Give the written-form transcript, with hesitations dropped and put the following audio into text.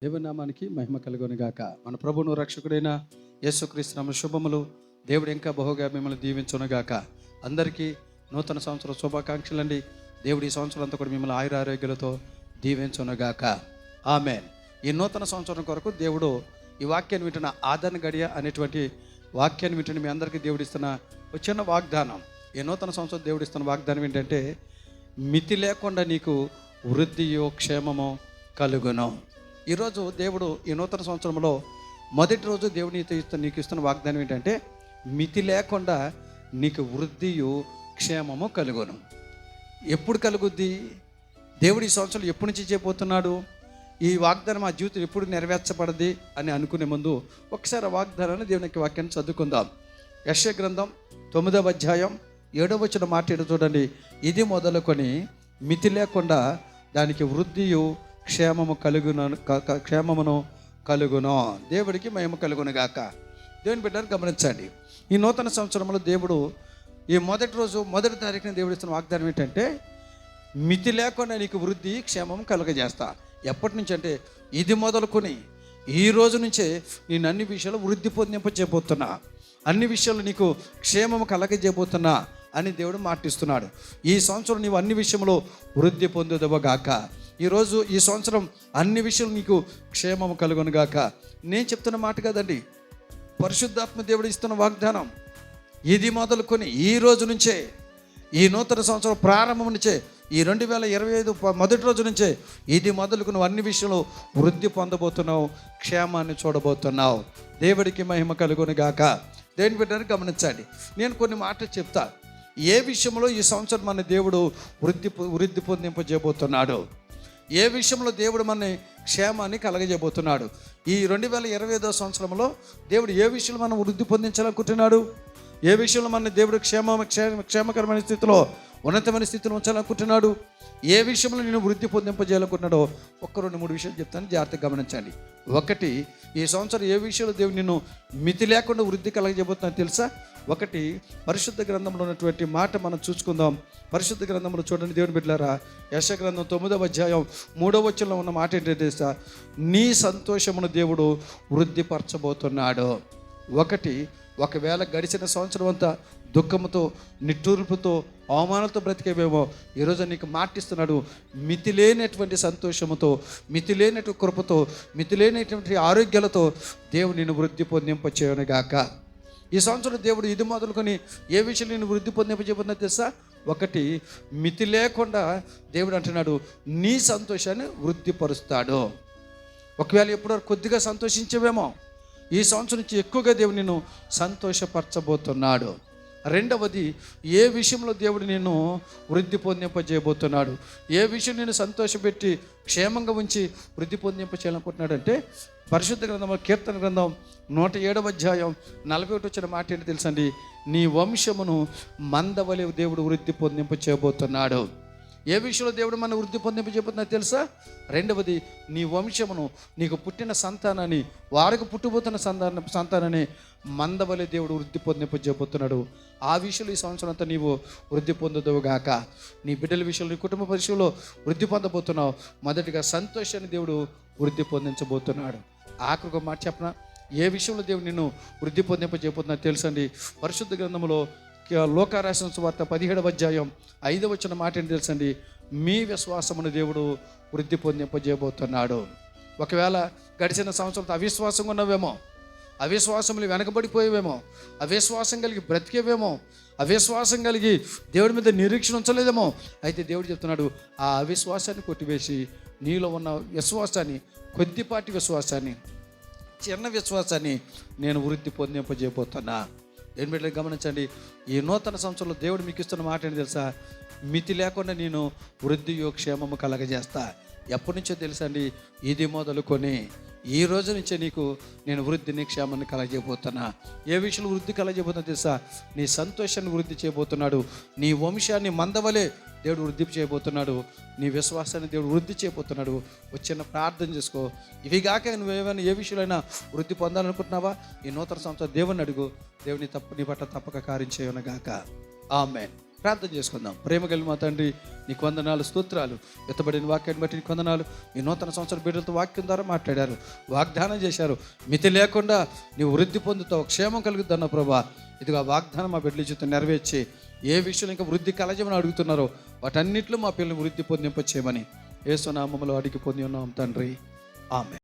దేవుని నామానికి మహిమ కలుగును గాక. మన ప్రభువును రక్షకుడైన యేసుక్రీస్తు నామమున శుభములు. దేవుడు ఇంకా బహుగా మిమ్మల్ని దీవించును గాక. అందరికీ నూతన సంవత్సర శుభాకాంక్షలు అండి. దేవుడు ఈ సంవత్సరం అంతా కూడా మిమ్మల్ని ఆయుర ఆరోగ్యాలతో దీవించును గాక. ఆమేన్. ఈ నూతన సంవత్సరం కొరకు దేవుడు ఈ వాక్యాన్ని వింటున్న ఆదరణ గడియ అనేటువంటి వాక్యాన్ని వింటున్న మీ అందరికీ దేవుడు ఇస్తున్న ఒక చిన్న వాగ్దానం. ఈ నూతన సంవత్సరం దేవుడు ఇస్తున్న వాగ్దానం ఏంటంటే, మితి లేకుండా నీకు వృద్ధియో క్షేమమో కలుగును. ఈరోజు దేవుడు ఈ నూతన సంవత్సరంలో మొదటి రోజు దేవుడు నీకు ఇస్తున్న వాగ్దానం ఏంటంటే, మితి లేకుండా నీకు వృద్ధియు క్షేమము కలుగును. ఎప్పుడు కలుగుద్ది? దేవుడు ఈ సంవత్సరం ఎప్పటి నుంచి చేయబోతున్నాడు? ఈ వాగ్దానం మా జీవితం ఎప్పుడు నెరవేర్చబడది అని అనుకునే ముందు ఒకసారి ఆ వాగ్దానాన్ని దేవునికి వాక్యాన్ని చదువుకుందాం. యెషయా గ్రంథం 9వ అధ్యాయం 7వ వచనం మాట చూడండి. ఇది మొదలుకొని మితి లేకుండా దానికి వృద్ధియు క్షేమమును కలుగును. దేవుడికి మహిమ కలుగును గాక. దేవుని బిడ్డలు గమనించండి. ఈ నూతన సంవత్సరంలో దేవుడు ఈ మొదటి రోజు మొదటి తారీఖున దేవుడు ఇస్తున్న వాగ్దానం ఏంటంటే, మితి లేకుండా నీకు వృద్ధి క్షేమం కలుగజేస్తా. ఎప్పటి నుంచి అంటే, ఇది మొదలుకొని ఈ రోజు నుంచే నేను అన్ని విషయాలు వృద్ధి పొందింపజేయబోతున్నా, అన్ని విషయాలు నీకు క్షేమము కలగజేయబోతున్నా అని దేవుడు మాటిస్తున్నాడు. ఈ సంవత్సరం నీవు అన్ని విషయంలో వృద్ధి పొందుదవగాక. ఈరోజు ఈ సంవత్సరం అన్ని విషయాలు నీకు క్షేమము కలుగును గాక. నేను చెప్తున్న మాట కాదండి, పరిశుద్ధాత్మ దేవుడు ఇస్తున్న వాగ్దానం. ఇది మొదలుకొని ఈ రోజు నుంచే, ఈ నూతన సంవత్సరం ప్రారంభం నుంచే, ఈ 2025 మొదటి రోజు నుంచే ఇది మొదలుకు నువ్వు అన్ని విషయంలో వృద్ధి పొందబోతున్నావు, క్షేమాన్ని చూడబోతున్నావు. దేవుడికి మహిమ కలుగును గాక. దేని బిడ్డని గమనించండి. నేను కొన్ని మాటలు చెప్తా. ఏ విషయంలో ఈ సంవత్సరం మన దేవుడు వృద్ధి పొందింపజేయబోతున్నాడు, ఏ విషయంలో దేవుడు మన క్షేమాన్ని కలగజేయబోతున్నాడు. ఈ 2025 సంవత్సరంలో దేవుడు ఏ విషయంలో మనం వృద్ధి పొందించాలనుకుంటున్నాడు, ఏ విషయంలో మన దేవుడు క్షేమకరమైన స్థితిలో, ఉన్నతమైన స్థితిలో ఉంచాలనుకుంటున్నాడు, ఏ విషయంలో నేను వృద్ధి పొందింపజేయాలనుకుంటున్నాడో ఒక్క 2-3 విషయాలు చెప్తాను, జాగ్రత్తగా గమనించండి. ఒకటి, ఈ సంవత్సరం ఏ విషయంలో దేవుడు నిన్ను మితి లేకుండా వృద్ధి కలగజేయబోతున్నా తెలుసా? ఒకటి, పరిశుద్ధ గ్రంథంలో ఉన్నటువంటి మాట మనం చూసుకుందాం. పరిశుద్ధ గ్రంథంలో చూడండి దేవుని బిడ్డలారా, యెషయా గ్రంథం 9వ అధ్యాయం 3వ వచనంలో ఉన్న మాట ఏంటంటే తెలుసా? నీ సంతోషమును దేవుడు వృద్ధిపరచబోతున్నాడు. ఒకవేళ గడిచిన సంవత్సరం అంతా దుఃఖంతో, నిట్టూర్పుతో, అవమానాలతో బ్రతికేవేమో, ఈరోజు నీకు మాటిస్తున్నాడు. మితి లేనటువంటి సంతోషముతో, మితి లేనటువంటి కృపతో, మితి లేనటువంటి ఆరోగ్యాలతో దేవుడు నిన్ను వృద్ధి పొందింపచేయనుగాక. ఈ సంవత్సరం దేవుడు ఇది మొదలుకొని ఏ విషయం నేను వృద్ధి పొందింపజేయబోతున్నా తెలుసా? ఒకటి, మితి లేకుండా దేవుడు అంటున్నాడు నీ సంతోషాన్ని వృద్ధిపరుస్తాడు. ఒకవేళ ఎప్పుడో కొద్దిగా సంతోషించేవేమో, ఈ సంవత్సరం నుంచి ఎక్కువగా దేవుడు నిన్ను సంతోషపరచబోతున్నాడు. రెండవది, ఏ విషయంలో దేవుడు నిన్ను వృద్ధి పొందింపజేయబోతున్నాడు, ఏ విషయం నేను సంతోషపెట్టి క్షేమంగా ఉంచి వృద్ధి పొందింపచేయాలనుకుంటున్నాడు అంటే, పరిశుద్ధ గ్రంథంలో కీర్తన గ్రంథం 107వ అధ్యాయం 41 వచ్చిన మాట ఏంటి తెలుసండి? నీ వంశమును మందవలె దేవుడు వృద్ధి పొందింపచేయబోతున్నాడు. ఏ విషయంలో దేవుడు మన వృద్ధి పొందింపజేయబోతున్నా తెలుసా? రెండవది, నీ వంశమును, నీకు పుట్టిన సంతానాన్ని, వారికి పుట్టుబోతున్న సంతానాన్ని మందవలె దేవుడు వృద్ధి పొందింపజేయబోతున్నాడు. ఆ విషయంలో ఈ సంవత్సరం అంతా నీవు వృద్ధి పొందుదవుగాక. నీ బిడ్డల విషయంలో, నీ కుటుంబ విషయంలో వృద్ధి పొందబోతున్నావు. మొదటిగా సంతోషాన్ని దేవుడు వృద్ధి పొందించబోతున్నాడు. ఆఖరికి ఒక మాట చెప్పనా? ఏ విషయంలో దేవుడు నిన్ను వృద్ధి పొందింపజేయబోతున్నా తెలుసండి? పరిశుద్ధ గ్రంథంలో లూకా రాసిన సువార్త 17వ అధ్యాయం 5వ వచనం మాట ఏంటి తెలుసండి? మీ విశ్వాసమును దేవుడు వృద్ధి పొందింపజేయబోతున్నాడు. ఒకవేళ గడిచిన సంవత్సరంతో అవిశ్వాసంగా ఉన్నవేమో, అవిశ్వాసములు వెనకబడిపోయేవేమో, అవిశ్వాసం కలిగి బ్రతికేవేమో, అవిశ్వాసం కలిగి దేవుడి మీద నిరీక్షణ ఉంచలేదేమో, అయితే దేవుడు చెప్తున్నాడు ఆ అవిశ్వాసాన్ని కొట్టివేసి నీలో ఉన్న విశ్వాసాన్ని, కొద్దిపాటి విశ్వాసాన్ని, చిన్న విశ్వాసాన్ని నేను వృద్ధి పొందింపజేయబోతున్నా. ఏం బిడ్డలు గమనించండి. ఈ నూతన సంవత్సరంలో దేవుడు మీకు ఇస్తున్న మాట ఏంటి తెలుసా? మితి లేకుండా నేను వృద్ధియో క్షేమము కలగజేస్తా. ఎప్పటి నుంచో తెలుసా అండి? ఇది మొదలుకొని ఈ రోజు నుంచే నీకు నేను వృద్ధిని, క్షేమాన్ని కలగజేయబోతున్నా. ఏ విషయంలో వృద్ధి కలగజేయబోతున్నా తెలుసా? నీ సంతోషాన్ని వృద్ధి చేయబోతున్నాడు, నీ వంశాన్ని మందవలే దేవుడు వృద్ధి చేయబోతున్నాడు, నీ విశ్వాసాన్ని దేవుడు వృద్ధి చేయబోతున్నాడు. వచ్చిన ప్రార్థన చేసుకో. ఇవి కాక నువ్వేమైనా ఏ విషయంలో వృద్ధి పొందాలనుకుంటున్నావా? ఈ నూతన సంవత్సరం దేవుని అడుగు. దేవుని నీ పట్ల తప్పక కార్యం చేయనుగాక. ఆమేన్. ప్రార్థన చేసుకుందాం. ప్రేమ కలిగిన మా తండ్రి, నీకు వందనాలు, స్తోత్రాలు. ఎత్తబడిన వాక్యాన్ని బట్టి నీకు వందనాలు. ఈ నూతన సంవత్సరం బిడ్డలతో వాక్యం ద్వారా మాట్లాడారు, వాగ్దానం చేశారు. మితి లేకుండా నీవు వృద్ధి పొందుతావు, క్షేమం కలుగుతున్న ప్రభా. ఇదిగా వాగ్దానం మా బిడ్డల చేత నెరవేర్చి ఏ విషయంలో ఇంకా వృద్ధి కలజమని అడుగుతున్నారో వాటన్నిటిలో మా పిల్లల్ని వృద్ధి పొందింప చేయమని యేసు నామములో అడిగి పొంది ఉన్నాం తండ్రి. ఆమెన్.